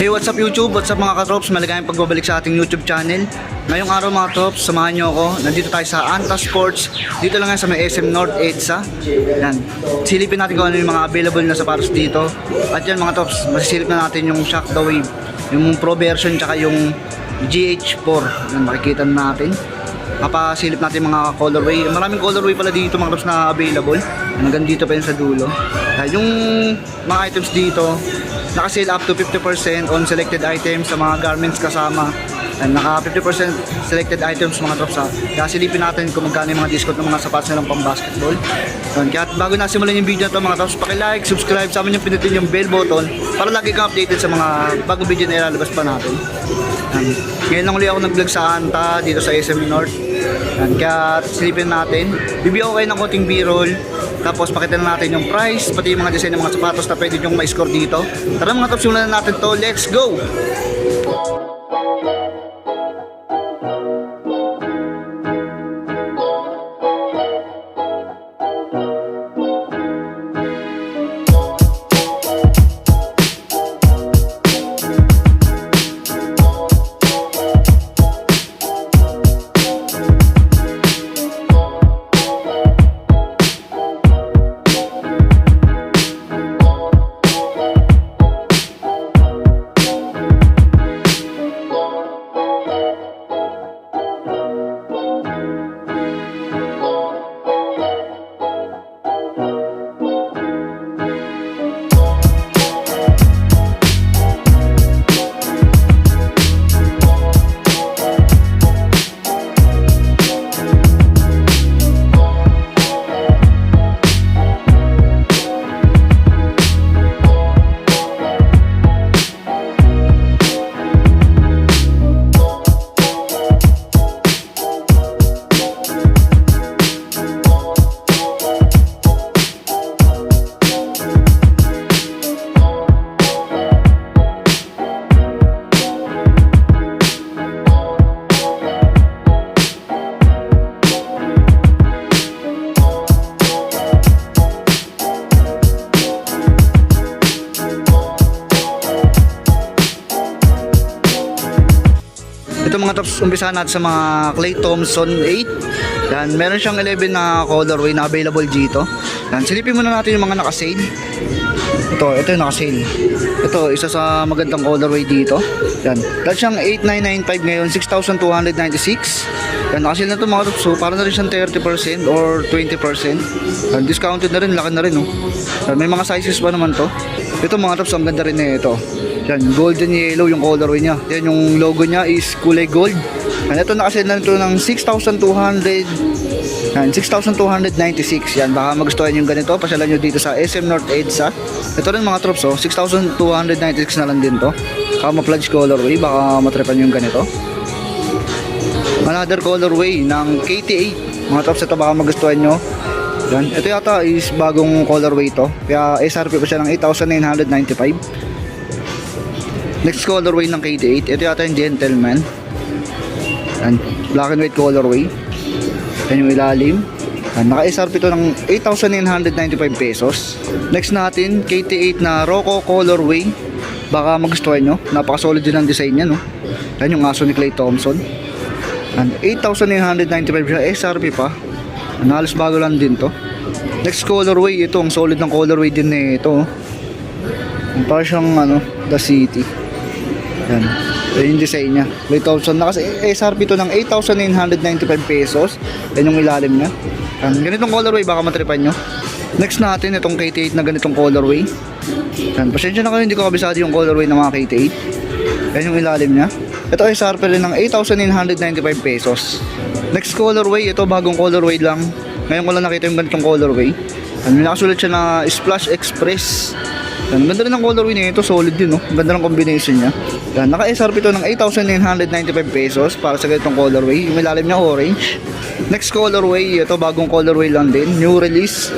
Hey, what's up YouTube? What's up mga katrops? Maligayang pagbabalik sa ating YouTube channel. Ngayong araw mga trops, samahan nyo ako. Nandito tayo sa Anta Sports. Dito lang yan sa may SM North EDSA. Yan. Silipin natin kung ano yung mga available na sapatos dito. At yan mga trops, masisilip na natin yung Shock the Wave, yung Pro version tsaka yung GH4. Yan, makikita na natin. Mapasilip natin mga colorway. Maraming colorway pala dito mga trops na available. Hanggang dito pa yun sa dulo. Yung mga items dito naka-sale up to 50% on selected items sa mga garments kasama. And naka 50% selected items mga trops ha. Kaya silipin natin kung magkano yung mga discount ng mga sapatos nilang pang basketball. Kaya bago na simulan yung video na ito mga trops, paki-like, subscribe sa amin, yung pinutin yung bell button para lagi kang updated sa mga bagong video na ilalabas pa natin. Ngayon lang ulit ako nag-vlog sa Anta dito sa SM North. Kaya silipin natin. Bibigyan ko kayo ng konting b-roll. Tapos pakita na natin yung price, pati yung mga design ng mga sapatos na pwede nyong ma-score dito. Tara mga trops, simulan na natin to. Let's go! Ito mga tops, umpisahan natin sa mga Clay Thompson 8. Yan, meron siyang 11 na colorway na available dito. Yan, silipin muna natin yung mga naka-sale. Ito yung naka-sale. Ito, isa sa magandang colorway dito. Yan, dahil siyang 8,995 ngayon, 6,296. Yan, naka-sale na ito mga tops. So, para na rin siyang 30% or 20%. Yan, discounted na rin, laki na rin. Oh. Yan, may mga sizes pa naman to. Ito mga tops, ang ganda rin na ito. Yan, golden yellow yung colorway niya. Yan, yung logo niya is kulay gold. Yan, ito nakasale na ito ng 6,200. Yan, 6,296. Yan, baka magustuhan yung ganito. Pasyalan nyo dito sa SM North EDSA. Ito rin mga trops, oh, 6,296 na lang din to. Camouflage colorway, baka matripan yung ganito. Another colorway ng KT8. Mga trops, ito baka magustuhan nyo. Yan, ito yata is bagong colorway to. Kaya SRP pa siya ng 8,995. Next colorway ng KT8, ito yata yung Gentleman. And black and white colorway. Yan yung ilalim. Naka-SRP ito ng 8,995 pesos. Next natin, KT8 na Rocco colorway. Baka magustuhan nyo. Napaka-solid din ang design niya, no? Yan yung aso ni Clay Thompson. And 8,995 siya, SRP pa. Halos bago lang din to. Next colorway, ito ang solid ng colorway din na ito. Parang siyang The City. Yan. Yung design niya. Clay Thompson. Naka-SRP ito ng 8,995 pesos. Yan yung ilalim niya. Yan. Ganitong colorway, baka matripan nyo. Next natin, itong KT8 na ganitong colorway. Yan. Pasensya na kayo, hindi ko kabisado yung colorway ng mga KT8. Yan yung ilalim niya. Ito ay SRP rin ng 8,995 pesos. Next colorway, ito bagong colorway lang. Ngayon ko lang nakita yung ganitong colorway. May nakasulat siya na Splash Express. Yan, ganda rin ng colorway niya ito, solid din, no? Ganda ng combination niya. Yan, naka-SRP ito ng 8,995 pesos para sa ganitong colorway. Yung ilalim niya orange. Next colorway, ito bagong colorway lang din, new release.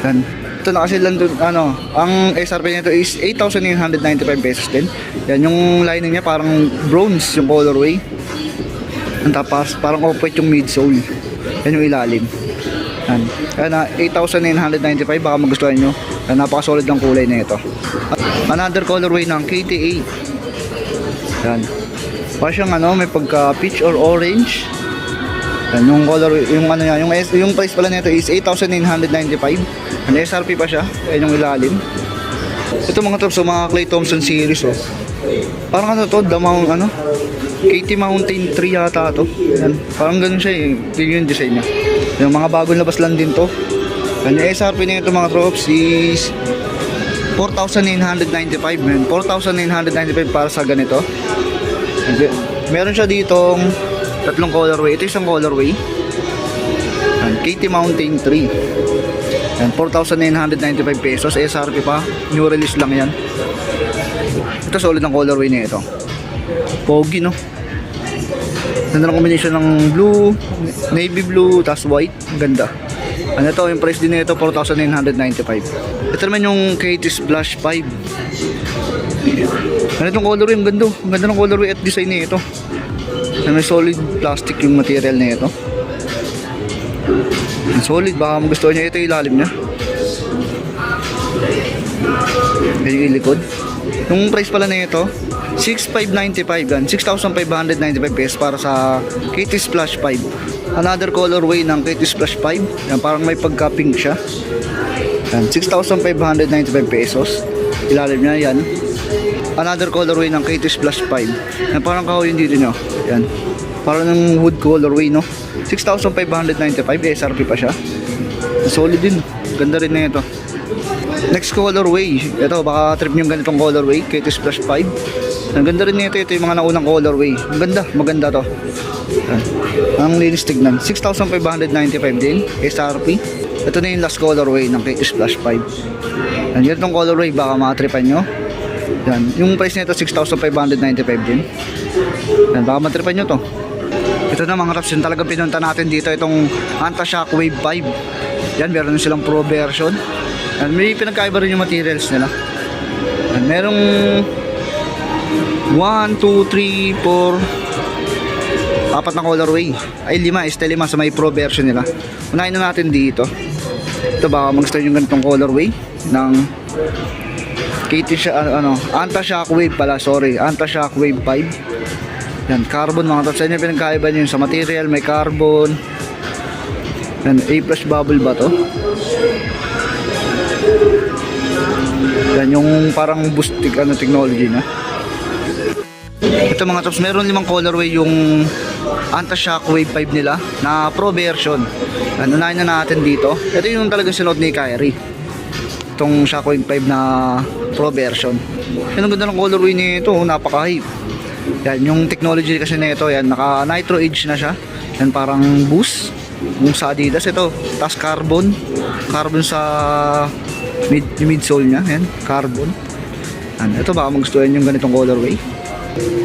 Yan. Ito na kasi lang dun, ang SRP nito is 8,995 pesos din. Yan, yung lining niya parang bronze yung colorway. Ang tapas, parang off-white yung midsole. Yan yung ilalim. Yan. Kaya na 8,995, baka magustuhan nyo. Yan, napaka-solid ng kulay na ito. Another colorway ng KTA. Yan. Parang siyang may pagka peach or orange. Yan, yung color, yung niya, yung price pala nito is 8,995. Ang SRP pa siya, ayan yung ilalim. Ito mga tops, mga Clay Thompson series, oh. Parang to, damang KT Mountain 3 yata to. Yan, parang ganun siya eh. Tingnan yung design niya. Yung mga bagong labas lang din to. Yan, yung SRP nito mga tops is 4,995, man. 4,995 para sa ganito. Meron siya ditong tatlong colorway. Ito isang colorway. Yan, KT Mountain 3. Yan, 4,995 pesos. SRP pa. New release lang yan. Ito solid ng colorway niya ito. Pogi, no? Ganda ng combination ng blue, navy blue, tas white. Ganda. Ano ito? Yung price din nito 4,995. Ito naman yung KT Splash 5. Ano itong colorway? Ang ganda. Ang ganda ng colorway at design niya ito. May solid plastic yung material na ito. Solid, baka magustuhan niya. Ito yung ilalim niya. Yan yung ilikod. Yung price pala na ito 6,595 yan. 6,595 pesos para sa KT Splash 5. Another colorway ng KT Splash 5. Yan, parang may pagka-pink siya. Yan, 6,595 pesos. Ilalim niya yan. Another colorway ng KT Splash 5. Yan, parang kahoy dito nyo. Yan. Parang ng wood colorway, no? 6,595 SRP pa siya. Solid din. Ganda rin na ito. Next colorway. Ito, baka trip nyo ganitong colorway. KT Splash 5. Ang ganda rin nito. Ito yung mga naunang colorway. Ang ganda. Maganda to. Ang linis tignan. 6,595 din. SRP. Ito na yung last colorway ng KT Splash 5. Ang ganitong colorway. Baka matripan nyo. Yan. Yung price nito 6,595 din. Yan. Baka matripan nyo to. Ito na mga raps, yung talagang pinunta natin dito, itong Anta Shockwave 5. Yan, meron silang pro version. Yan, may pinagkaiba rin yung materials nila. Yan, merong 1, 2, 3, 4 4 na colorway. Ay 5, este 5 sa may pro version nila. Unahin na natin dito. Ito baka mag-start yung ganitong colorway ng KT Anta Shockwave pala, sorry. Anta Shockwave 5. Yan, carbon mga tops. Yan yung pinagkaiba nyo sa material. May carbon. Yan, A+ bubble ba to? Yan, yung parang boost technology na. Ito mga tops, meron 5 colorway yung Anta Shockwave 5 nila na pro version. Yan, unahin na natin dito. Ito yung talagang sinuot ni Kyrie. Itong Shockwave 5 na pro version. Yan, ang ganda ng colorway nito. Napaka-hype. Yan, yung technology kasi nito, yan, naka nitro edge na siya. Yan, parang boost. Yung sa Adidas, ito, tas carbon sa midsole nya. Yan, carbon. Yan, ito baka magustuhan yung ganitong colorway.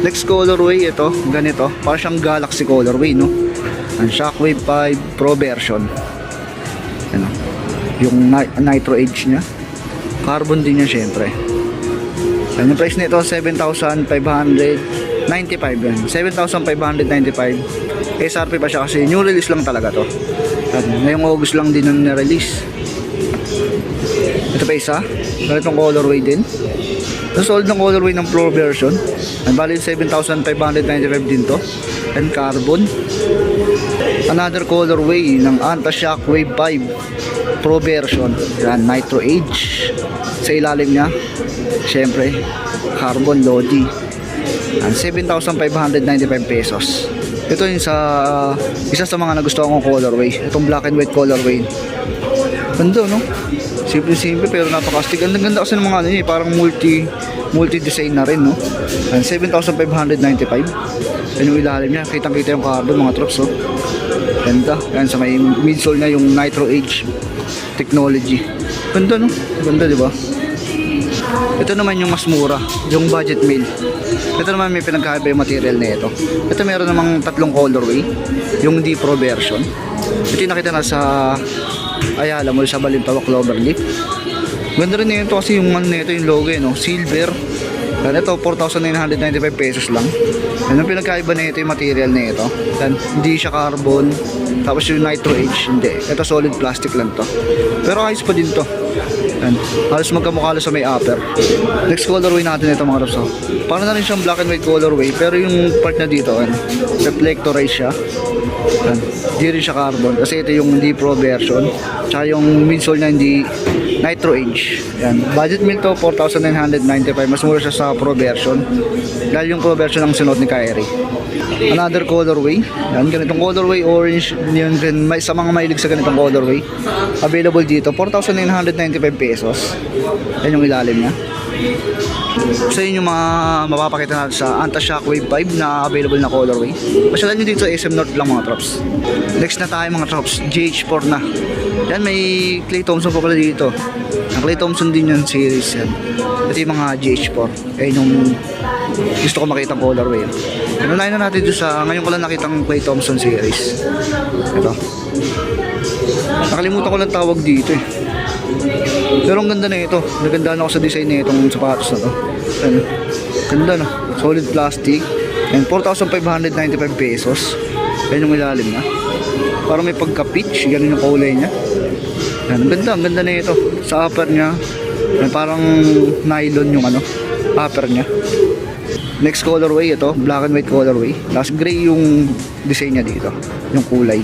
Next colorway, ito, ganito. Parang siyang Galaxy colorway, no? Yan, Shockwave 5 Pro version. Yan, yung nitro edge nya. Carbon din niya, syempre. Yan, yung price nito 7,595 yan. 7,595. SRP pa siya kasi new release lang talaga to. Yan, ngayong August lang din nung na-release. Ito pa isa. Ganitong colorway din. Ito solid ng colorway ng pro version. Yan, bali 7,595 din to. And carbon. Another colorway ng Anta Shockwave 5 Pro version. Yan, nitro edge. Sa ilalim niya, syempre, carbon Lodi. Yan, 7,595 pesos. Ito yung isa sa mga nagustuhan kong colorway. Itong black and white colorway. Ganda, no? Simple-simple pero napakastig. Ang ganda kasi ng mga parang multi-design na rin, no? Yan, 7,595. Yan yung ilalim niya. Kitang-kita yung carbon, mga trops, oh. Ganda. Yan, sa may midsole niya yung Nitro Edge technology. Ganda, no? Ganda, di ba? Ito naman yung mas mura, yung budget meal. Ito naman may pinagkaiba yung material na ito. Ito meron namang tatlong colorway, yung D Pro version. Ito yung nakita na sa Ayala Mall sa Balintawak Cloverleaf. Ganda rin na ito kasi yung man na ito, yung logo, no? Silver. Yan, ito 4,995 pesos lang. Yan yung pinagkaiba na ito, yung material na ito. Yan, hindi siya carbon. Tapos yung Nitro Edge, hindi. Ito solid plastic lang to. Pero ayos pa din to. Yan. Halos magkamukha sa may upper. Next colorway natin ito, mga raps. Para na rin siyang black and white colorway. Pero yung part na dito, reflectorize siya. Yan. Di rin siya carbon. Kasi ito yung D Pro version. Tsaka yung midsole na hindi Nitro Edge. Yan. Budget meal to, 4,995. Mas mura siya sa Pro version. Dahil yung Pro version ang sinuot ni Kyrie. Another colorway. Yan. Ganitong colorway, orange. Yun, may, sa mga mahilig sa ganitong colorway. Available dito, 4,995 pesos. Yan yung ilalim niya. So yun yung mga mapapakita natin sa Anta Shockwave 5 na available na colorway. Pasyalan nyo dito sa SM North lang, mga trops. Next na tayo, mga trops, GH4 na. Yan, may Clay Thompson pa pala dito. Ang Clay Thompson din yung series yan. Ito yung mga GH4. Ayun yung gusto ko makita ang colorway. Pinunayin na natin dito sa, ngayon ko lang nakita ang Clay Thompson series. Ito. Nakalimutan ko lang tawag dito eh. Pero ang ganda na ito. Nagandaan ako sa design na itong sapatos na to. Ayan. Ganda, no? Solid plastic. And 4,595 pesos. Ayan yung ilalim na. Parang may pagka-peach. Ganun yung kulay niya. Ayan. Ang ganda na ito. Sa upper niya, parang nylon yung upper niya. Next colorway ito. Black and white colorway. Tapos gray yung design niya dito. Yung kulay.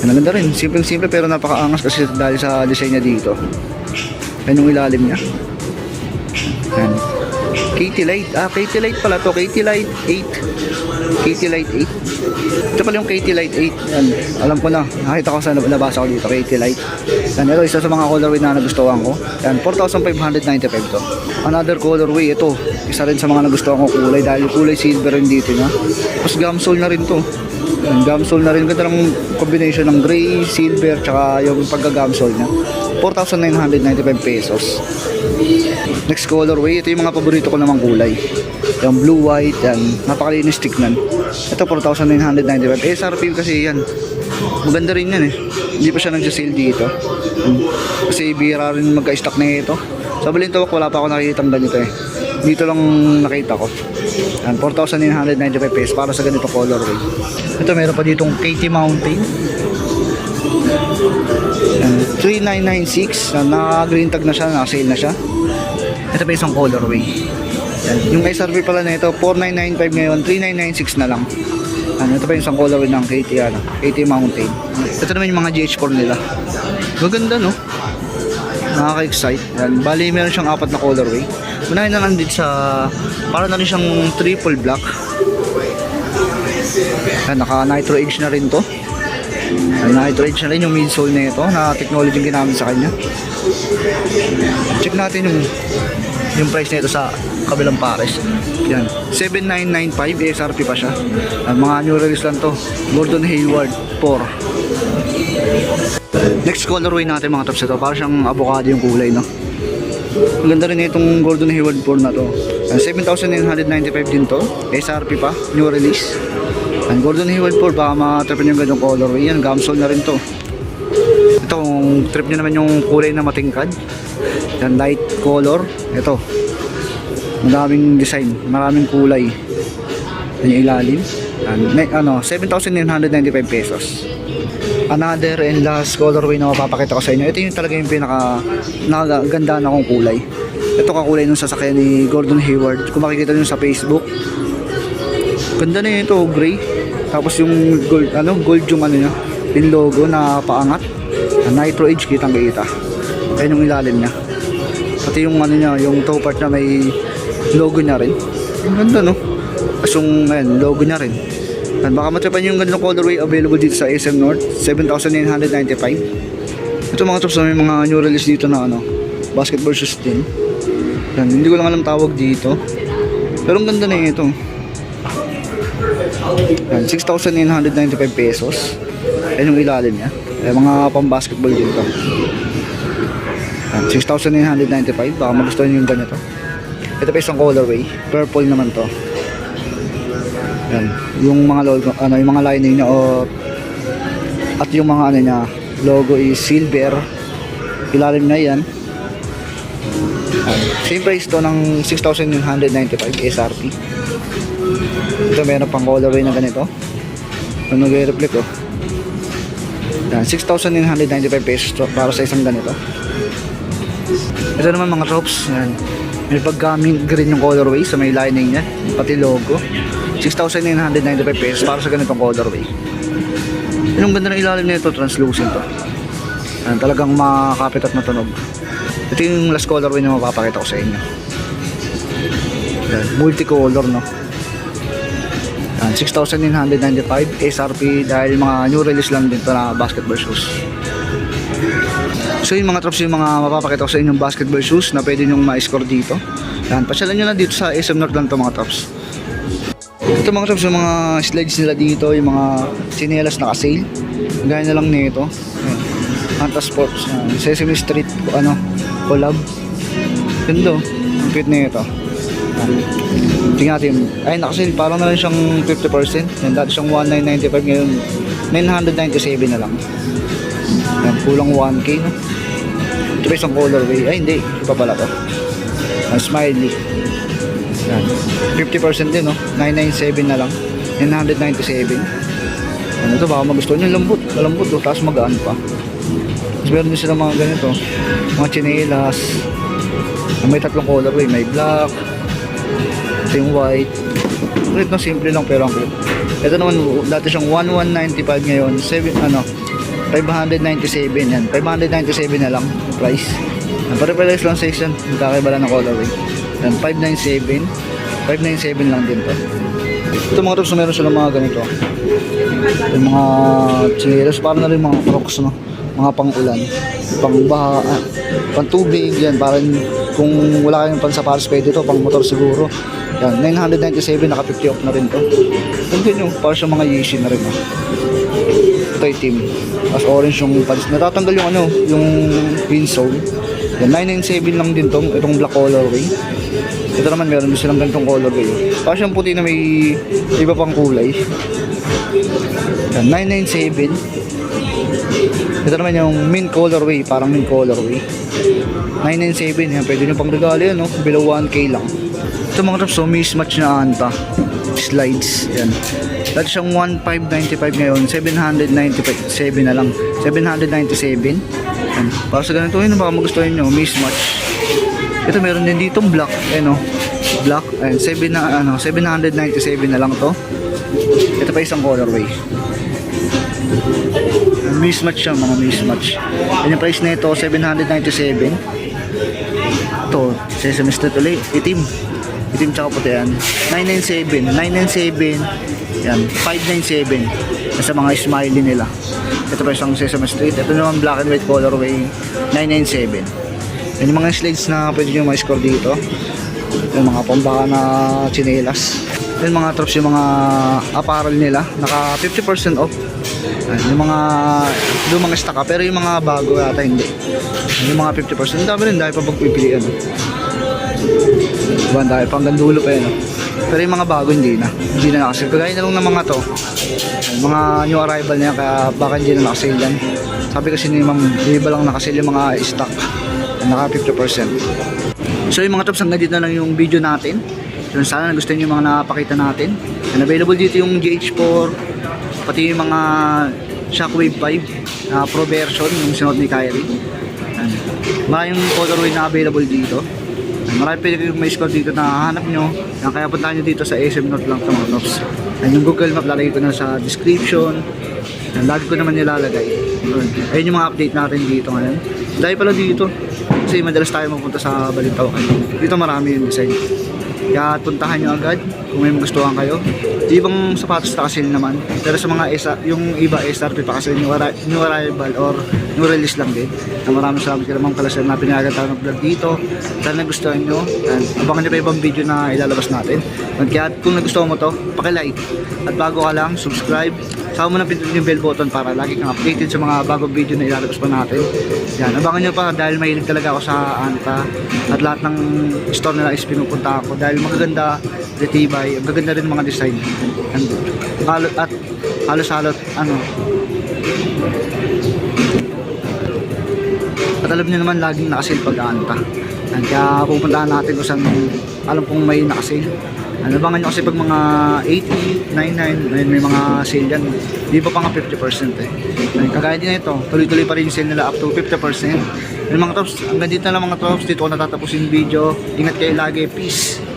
Ang ganda rin. Simple-simple pero napakaangas kasi dahil sa design niya dito. Yan yung ilalim niya. Yan. KT Light. KT Light pala to. KT Light 8. KT Light 8. Ito pala yung KT Light 8. Yan. Alam ko na. Nakita ko sa nabasa ko dito. KT Light. Yan. Ito isa sa mga colorway na nagustuhan ko. Yan. 4,595 to. Another colorway. Ito. Isa rin sa mga nagustuhan ko kulay. Dahil kulay silver rin dito na. Tapos gamsole na rin to. Yan. Gamsole na rin. Ganda lang combination ng gray, silver, tsaka yung pagka-gamsole niya. 4,995 pesos. Next colorway, ito yung mga paborito ko namang kulay. Yung blue, white, yan. Napakalinis tignan. Ito 4,995. SRP kasi yan. Maganda rin yan eh. Hindi pa siya nag-sale dito. Kasi bira rin magka-stock na ito. Sa Balintawak wala pa ako nakikita ng ganito eh. Dito lang nakita ko. Yan, 4,995 pesos para sa ganito colorway. Ito meron pa ditong KT Mountain. Yan, 3,996. Naka-green tag na siya, naka-sale na siya. Ito pa isang colorway. Yan, yung SRP pala na ito, 4,995 ngayon, 3,996 na lang. Yan, ito pa yung isang colorway ng KT Mountain. Ito naman yung mga GH4 nila. Maganda, no? Nakaka-excite. Yan, bali meron siyang 4 na colorway. Unahin na lang dito sa, para na rin siyang triple black. Yan, naka-Nitro Edge na rin to. Nitro Edge na rin yung midsole na ito na technology yung ginamit sa kanya. Check natin yung price na ito sa kabilang pares. Yan, 7,995 SRP pa siya. Mga new release lang to. Gordon Hayward 4. Next colorway natin, mga tops, ito para siyang avocado yung kulay, no? Ang ganda rin itong Gordon Hayward 4 na to. 7,995 din to. SRP pa, new release. Ang Gordon Hayward 4, baka matripan yung ganong colorway. Yan, gamsole na rin to. Ito, kung trip nyo naman yung kulay na matingkad. Yan, light color. Ito, maraming design, maraming kulay. Yan yung ilalim. 7,995 pesos. Another and last colorway na mapapakita ko sa inyo. Ito yung talaga yung pinaka ganda na akong kulay. Ito kakulay nung sasakyan ni Gordon Hayward. Kung makikita nyo sa Facebook, ganda na ito, gray. Tapos yung gold, gold yung niya, yung logo na paangat. Nitro Edge, kitang kita. Ayun yung ilalim niya. Pati yung niya, yung toe part na may logo niya rin. Ang ganda, no? Tapos yung logo niya rin. At baka matripan yung ganung colorway available dito sa SM North, 7,995. Ito mga tops, may mga new release dito na basketball shoes din. Yan, hindi ko lang alam tawag dito. Pero ang ganda na ito. Yan, 6,995 pesos. Yan yung ilalim niya. Mga pang-basketball din to. Yan, 6,995. Baka magustuhan yung ganito. Ito pa isang colorway. Purple naman to. Yan, yung mga logo, yung mga lining niya at yung mga niya, logo is silver. Ilalim na yan. Same price to ng 6,995 SRP. Ito meron pang colorway na ganito. Ano nag-reflect oh. Yan, 6,995 pesos to, para sa isang ganito. Ito naman mga tops. Yan. May paggaming green yung colorway sa may lining niya, pati logo. 6,995 pesos para sa ganitong colorway. Yung ganda ng ilalim nito, translucent to. Yan, talagang makakapit at matunog. Ito yung last colorway na mapapakita ko sa inyo. Yan, multicolor no. Yan, 6,995 SRP dahil mga new release lang din to na basketball shoes. So yung mga drops yung mga mapapakita ko sa inyong basketball shoes na pwede nyong ma-score dito. Yan, pasyalan nyo lang dito sa SM North lang to mga drops. Ito mga drops yung mga slides nila dito, yung mga sinelas na ka-sale. Gaya na lang nito. Anta Sports, Sesame Street collab. Ganda, ang cute na ito. Tingnan natin. Ay, nakasil. Parang na rin siyang 50%. Yan, dati siyang 1,995. Ngayon, 997 na lang. Yan, kulang 1K, no? Ito pa isang colorway. Ay, hindi. Iba pala to. Smiley. Yan. 50% din, no? 997 na lang. 997. Ano ito? Baka magustuhan yung lambot. Malambot, no? Tapos magaan pa. Tapos meron din sila mga ganito. Mga chinelas. May tatlong colorway. May black. Ito yung white. Ito simple lang pero ang cute. Ito naman dati siyang 1,195 ngayon 597 yan. 597 na lang yung price. Pare-pares lang section. Magkakaiba lang ng colorway. Yan 597. 597 lang din to. Ito mga tops meron sila mga ganito. Yung mga chinelas para na rin mga crocs no. Mga pang-ulan, pang-baha, pang-tubig yan. Para kung wala kayong pansapatos pwede to, pang-motor siguro. Yan, 997, naka 50 off na rin to. Ito yung para sa mga Yeezy na rin. Ito itim. As orange yung pants. Natatanggal yung yung insole. Yan, 997 lang din tong itong black colorway. Ito naman meron din silang ganitong colorway. Para siyang puti na may iba pang kulay. Yan, 997. Ito naman yung mint colorway, parang mint colorway. 997, yan, pwede nyo pang regalo yan, no? Below 1K lang. Ito mga tops, so mismatch na anta. Slides, yan. Dati siyang 1,595 ngayon, 797 na lang. 797. Yan. Para sa ganito, yun, baka magustuhin nyo, mismatch. Ito meron din ditong black, black, and 797 na lang to. Ito pa isang colorway. Mismatch siya, mga mismatch. Yan yung price na ito, 797. Ito, Sesame Street ulit, itim tsaka puti yan. 997, 997. Yan, 597. Sa mga smiley nila. Ito pa isang Sesame Street. Ito naman black and white colorway, 997. Yan yung mga slides na pwede nyo ma-score dito. Yung mga pambaka na chinelas. Yung mga drops, yung mga apparel nila, naka 50% off. Yung mga lumang stock ka, pero yung mga bago yata hindi. Yung mga 50%, dami rin dahil pa pagpipilian. Diba, dahil pang gandulo pa yun. Pero yung mga bago hindi na nakasale. Kagaya na lang ng mga to, mga new arrival na yan, kaya baka hindi na nakasale yan. Sabi kasi ni ma'am, yung iba lang nakasale yung mga stock, naka 50%. So yung mga tops, hanggang dito na lang yung video natin. So, sana nagustuhan nyo yung mga napakita natin. And available dito yung GH4, pati yung mga Shockwave 5 Pro version, yung sinuot ni Kyrie. Maraming colorway na available dito. Marami pwede kayong may score dito na hahanap nyo. Kaya puntahan nyo dito sa SM North lang ito mga tops. Yung Google Map lalagay ko na sa description. Lagi ko naman nilalagay. Ayun yung mga update natin dito ngayon. Dahil pala dito, kasi madalas tayo mapunta sa Balintawak. Dito marami yung design. Kaya puntahan nyo agad kung may magustuhan kayo. Yung ibang sapatos naka-sale naman. Pero sa mga yung iba SRP pa kasi new arrival or new release lang din. Na maraming salamat kay Ma'am Kalasir na pinayagan tayo ng vlog dito. Sana nagustuhan nyo. And abangan nyo pa ibang video na ilalabas natin. And kaya kung nagustuhan mo to, paki-like. At bago ka lang, subscribe. Saka mo na pindutin yung bell button para lagi kang updated sa mga bagong video na ilalabas pa natin. Yan, abangan nyo pa dahil mahilig talaga ako sa Anta. At lahat ng store nila is pinupunta ako dahil magaganda, retibay, ang gaganda rin mga design. And, at halos-halot, at alam niyo naman laging nakasil pag Anta. And kaya pupuntahan natin kung saan alam kong may nakasil. Abangan nyo kasi pag mga 80, 99, may mga sale yan. Di pa nga 50% eh. Kagaya din ito, tuloy-tuloy pa rin yung sale nila up to 50%. Yung mga tops, hanggang dito na lang mga tops. Dito ko natatapusin yung video. Ingat kayo lagi. Peace!